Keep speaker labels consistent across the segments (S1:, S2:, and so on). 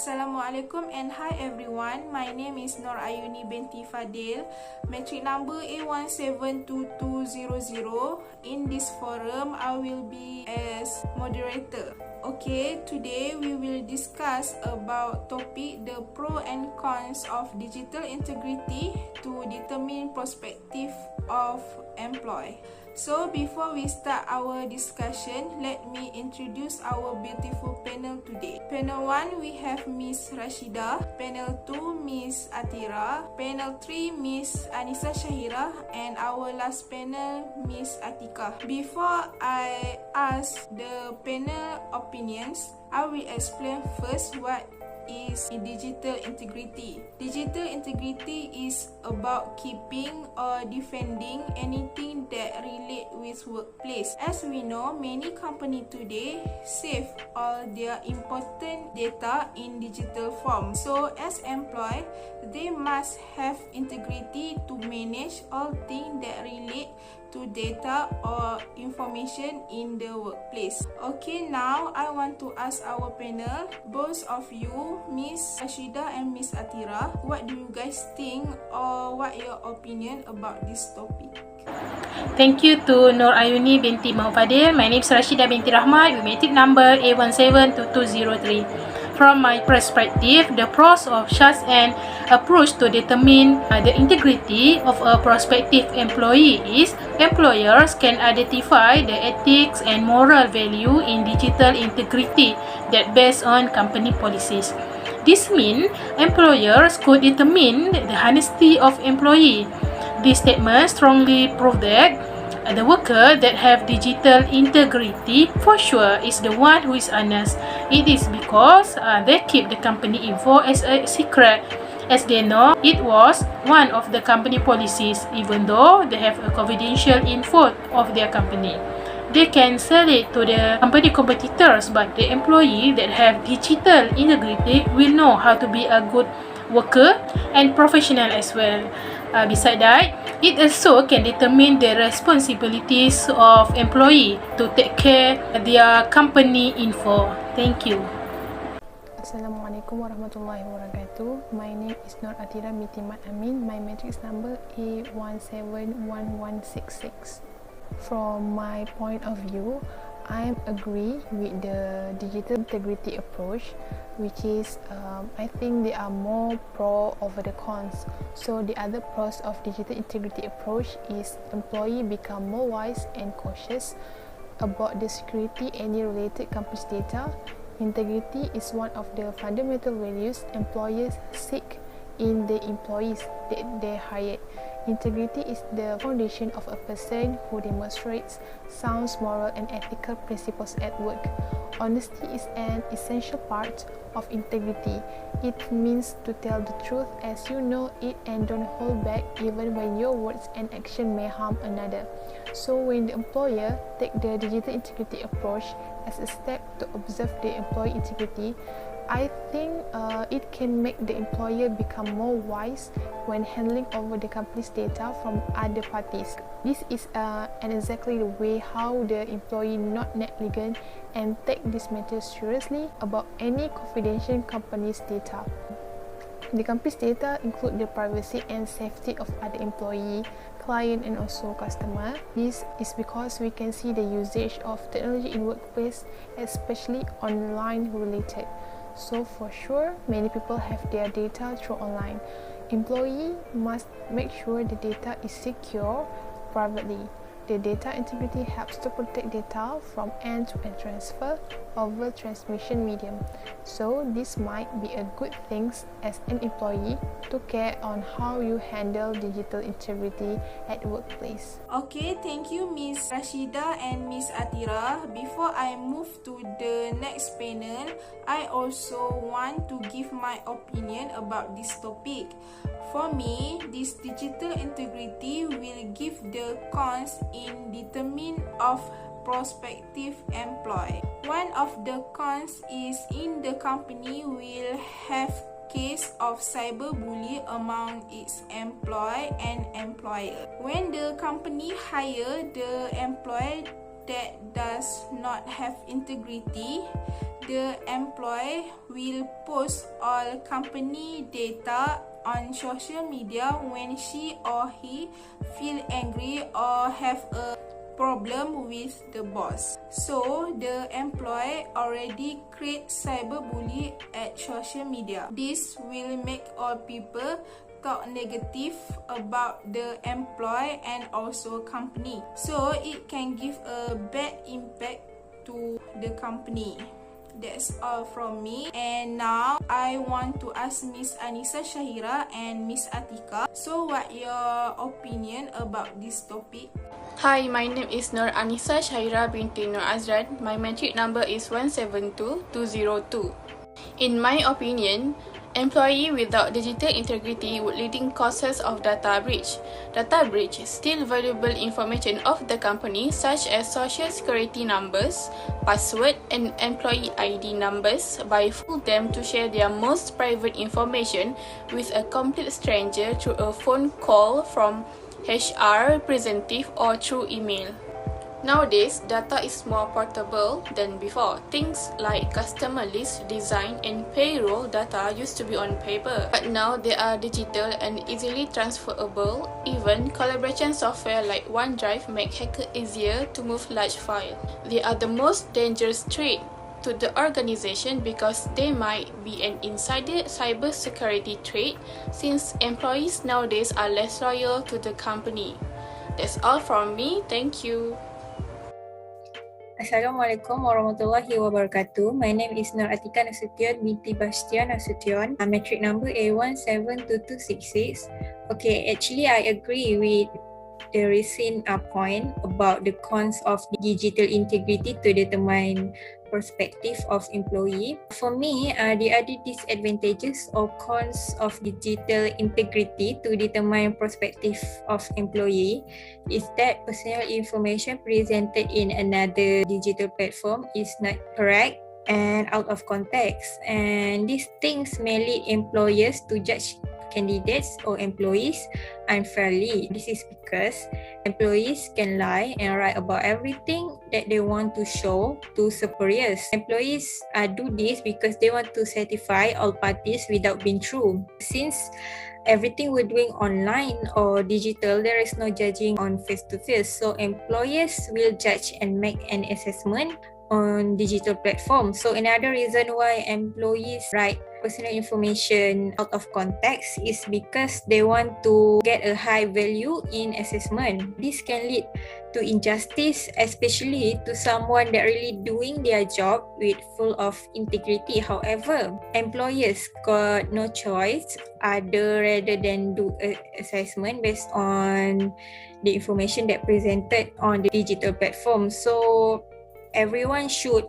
S1: Assalamualaikum and hi everyone. My name is Nur Ayuni binti Fadil, metric number A17220. In this forum, I will be as moderator. Okay, today we will discuss about topic the pro and cons of digital integrity to determine perspective of employee. So before we start our discussion, let me introduce our beautiful panel today. Panel 1, we have Miss Rashida. Panel 2, Miss Atira. Panel 3, Miss Anissa Shahira. And our last panel, Miss Atika. Before I ask the panel opinions, I will explain first what is digital integrity. Digital integrity is about keeping or defending anything that relate with workplace. As we know, many company today save all their important data in digital form. So as employee, they must have integrity to manage all things that relate to data or information in the workplace. Okay, now I want to ask our panel, both of you, Miss Rashida and Miss Atira, what do you guys think or what your opinion about this topic?
S2: Thank you to Nur Ayuni binti Fadil. My name is Rashida binti Rahmat with metric number A17220. From my perspective, the pros of such an approach to determine the integrity of a prospective employee is employers can identify the ethics and moral value in digital integrity that based on company policies. This means employers could determine the honesty of employee. This statement strongly proves that the worker that have digital integrity for sure is the one who is honest. It is because they keep the company info as a secret, as they know it was one of the company policies, even though they have a confidential info of their company. They can sell it to the company competitors, but the employee that have digital integrity will know how to be a good worker and professional as well. Besides that, it also can determine the responsibilities of employee to take care of their company info. Thank you.
S3: Assalamualaikum warahmatullahi wabarakatuh. My name is Nur Atira binti Mat Amin. My matrix number A171166. From my point of view, I agree with the digital integrity approach, which is I think they are more pro over the cons. So the other pros of digital integrity approach is employee become more wise and cautious about the security any related company's data. Integrity is one of the fundamental values employers seek in the employees that they hire. Integrity is the foundation of a person who demonstrates sound moral and ethical principles at work. Honesty is an essential part of integrity. It means to tell the truth as you know it and don't hold back even when your words and action may harm another. So when the employer take the digital integrity approach as a step to observe the employee integrity, I think it can make the employer become more wise when handling over the company's data from other parties. This is and exactly the way how the employee not negligent and take this matter seriously about any confidential company's data. The company's data include the privacy and safety of other employee, client and also customer. This is because we can see the usage of technology in workplace, especially online related. So for sure, many people have their data through online. Employee must make sure the data is secure privately. The data integrity helps to protect data from end-to-end transfer over transmission medium. So this might be a good thing as an employee to care on how you handle digital integrity at workplace.
S1: Okay, thank you Miss Rashida and Miss Atira. Before I move to the next panel, I also want to give my opinion about this topic. For me, this digital integrity will give the cons in determine of prospective employee. One of the cons is in the company will have case of cyberbullying among its employee and employer. When the company hire the employee that does not have integrity, the employee will post all company data on social media when she or he feel angry or have a problem with the boss. So the employee already create cyberbully at social media. This will make all people talk negative about the employee and also company. So it can give a bad impact to the company. That's all from me. And now I want to ask Miss Anissa Shahira and Miss Atika. So what your opinion about this topic?
S4: Hi, my name is Nur Anissa Shahira binti Nur Azran. My matric number is 172202. In my opinion, employee without digital integrity would leading causes of data breach. Data breach is still valuable information of the company such as social security numbers, password and employee ID numbers by fool them to share their most private information with a complete stranger through a phone call from HR representative or through email. Nowadays, data is more portable than before. Things like customer list, design, and payroll data used to be on paper, but now they are digital and easily transferable. Even collaboration software like OneDrive make hackers easier to move large files. They are the most dangerous threat to the organization because they might be an insider cybersecurity threat since employees nowadays are less loyal to the company. That's all from me. Thank you.
S5: Assalamualaikum warahmatullahi wabarakatuh. My name is Nur Atika Nasution binti Bastian Nasution. Matric number A172266. Okay, actually I agree with the recent point about the cons of digital integrity to determine perspective of employee. For me, the other disadvantages or cons of digital integrity to determine perspective of employee is that personal information presented in another digital platform is not correct and out of context, and these things may lead employers to judge candidates or employees unfairly. This is because employees can lie and write about everything that they want to show to superiors. Employees do this because they want to satisfy all parties without being true. Since everything we're doing online or digital, there is no judging on face-to-face. So employers will judge and make an assessment on digital platforms. So another reason why employees write personal information out of context is because they want to get a high value in assessment. This can lead to injustice, especially to someone that really doing their job with full of integrity. However, employers got no choice other rather than do a assessment based on the information that presented on the digital platform. So everyone should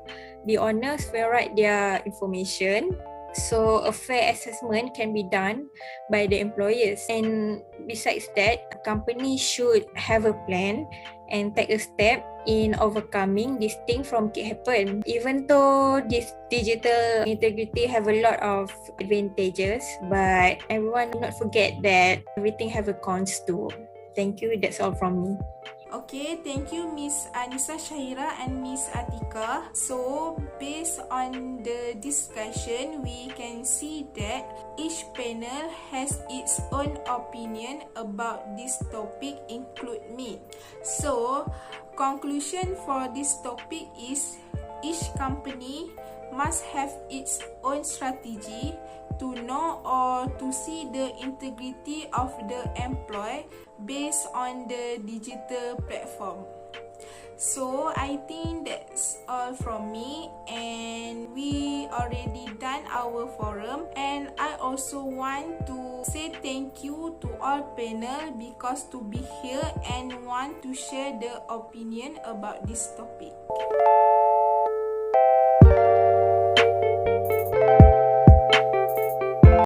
S5: be honest when write their information. So a fair assessment can be done by the employers. And besides that, a company should have a plan and take a step in overcoming this thing from can happen. Even though this digital integrity have a lot of advantages, but everyone not forget that everything have a cons too. Thank you. That's all from me.
S1: Okay, thank you Miss Anissa Shahira and Miss Atika. So, based on the discussion, we can see that each panel has its own opinion about this topic, include me. So, conclusion for this topic is each company must have its own strategy to know or to see the integrity of the employee based on the digital platform. So I think that's all from me, and we already done our forum, and I also want to say thank you to all panel because to be here and want to share the opinion about this topic.